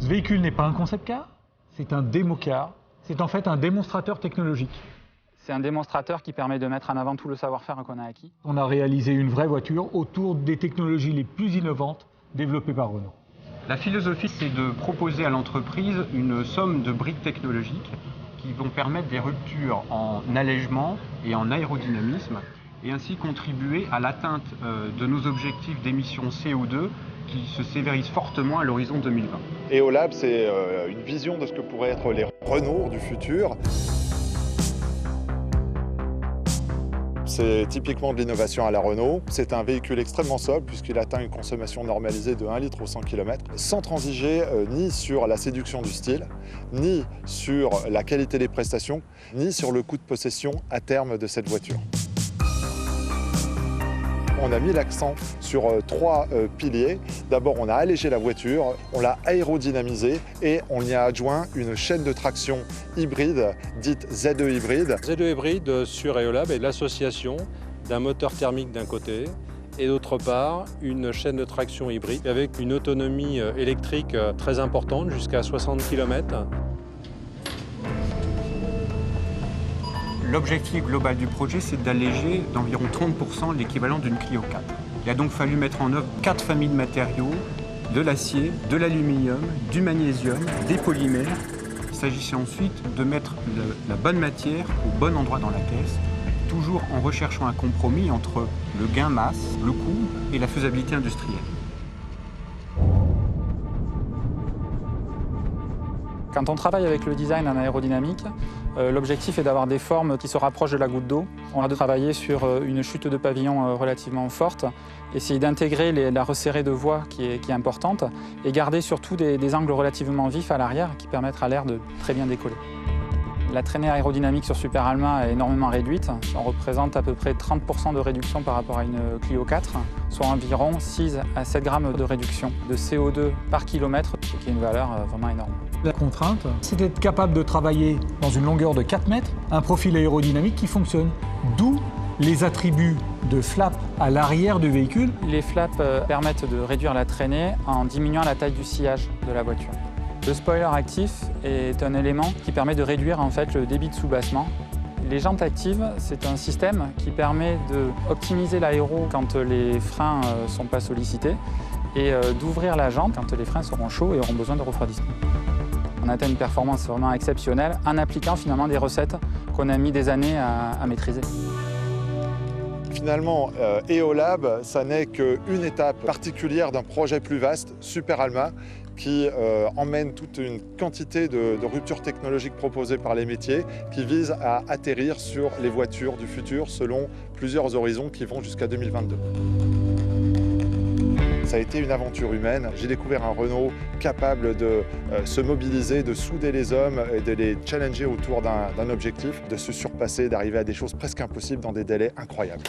Ce véhicule n'est pas un concept car, c'est un démo car. C'est en fait un démonstrateur technologique. C'est un démonstrateur qui permet de mettre en avant tout le savoir-faire qu'on a acquis. On a réalisé une vraie voiture autour des technologies les plus innovantes développées par Renault. La philosophie, c'est de proposer à l'entreprise une somme de briques technologiques qui vont permettre des ruptures en allègement et en aérodynamisme et ainsi contribuer à l'atteinte de nos objectifs d'émissions CO2 qui se sévérisent fortement à l'horizon 2020. EOLab, c'est une vision de ce que pourraient être les Renault du futur. C'est typiquement de l'innovation à la Renault. C'est un véhicule extrêmement sobre puisqu'il atteint une consommation normalisée de 1 litre au 100 km, sans transiger ni sur la séduction du style, ni sur la qualité des prestations, ni sur le coût de possession à terme de cette voiture. On a mis l'accent sur trois piliers. D'abord, on a allégé la voiture, on l'a aérodynamisée et on y a adjoint une chaîne de traction hybride, dite ZE hybride. ZE hybride sur EOLab est l'association d'un moteur thermique d'un côté et d'autre part une chaîne de traction hybride avec une autonomie électrique très importante, jusqu'à 60 km. L'objectif global du projet, c'est d'alléger d'environ 30% l'équivalent d'une Clio 4. Il a donc fallu mettre en œuvre 4 familles de matériaux, de l'acier, de l'aluminium, du magnésium, des polymères. Il s'agissait ensuite de mettre la bonne matière au bon endroit dans la caisse, toujours en recherchant un compromis entre le gain masse, le coût et la faisabilité industrielle. Quand on travaille avec le design en aérodynamique, l'objectif est d'avoir des formes qui se rapprochent de la goutte d'eau. On a travaillé sur une chute de pavillon relativement forte, essayer d'intégrer la resserrée de voie qui est importante et garder surtout des angles relativement vifs à l'arrière qui permettent à l'air de très bien décoller. La traînée aérodynamique sur Super Alma est énormément réduite. On représente à peu près 30% de réduction par rapport à une Clio 4, soit environ 6 à 7 grammes de réduction de CO2 par kilomètre, ce qui est une valeur vraiment énorme. La contrainte, c'est d'être capable de travailler dans une longueur de 4 mètres, un profil aérodynamique qui fonctionne. D'où les attributs de flap à l'arrière du véhicule. Les flaps permettent de réduire la traînée en diminuant la taille du sillage de la voiture. Le spoiler actif est un élément qui permet de réduire en fait le débit de soubassement. Les jantes actives, c'est un système qui permet d'optimiser l'aéro quand les freins ne sont pas sollicités et d'ouvrir la jante quand les freins seront chauds et auront besoin de refroidissement. On atteint une performance vraiment exceptionnelle en appliquant finalement des recettes qu'on a mis des années à maîtriser. Finalement, EOLab, ça n'est qu'une étape particulière d'un projet plus vaste, Super Alma, qui emmène toute une quantité de ruptures technologiques proposées par les métiers qui visent à atterrir sur les voitures du futur selon plusieurs horizons qui vont jusqu'à 2022. Ça a été une aventure humaine. J'ai découvert un Renault capable de se mobiliser, de souder les hommes et de les challenger autour d'un objectif, de se surpasser, d'arriver à des choses presque impossibles dans des délais incroyables.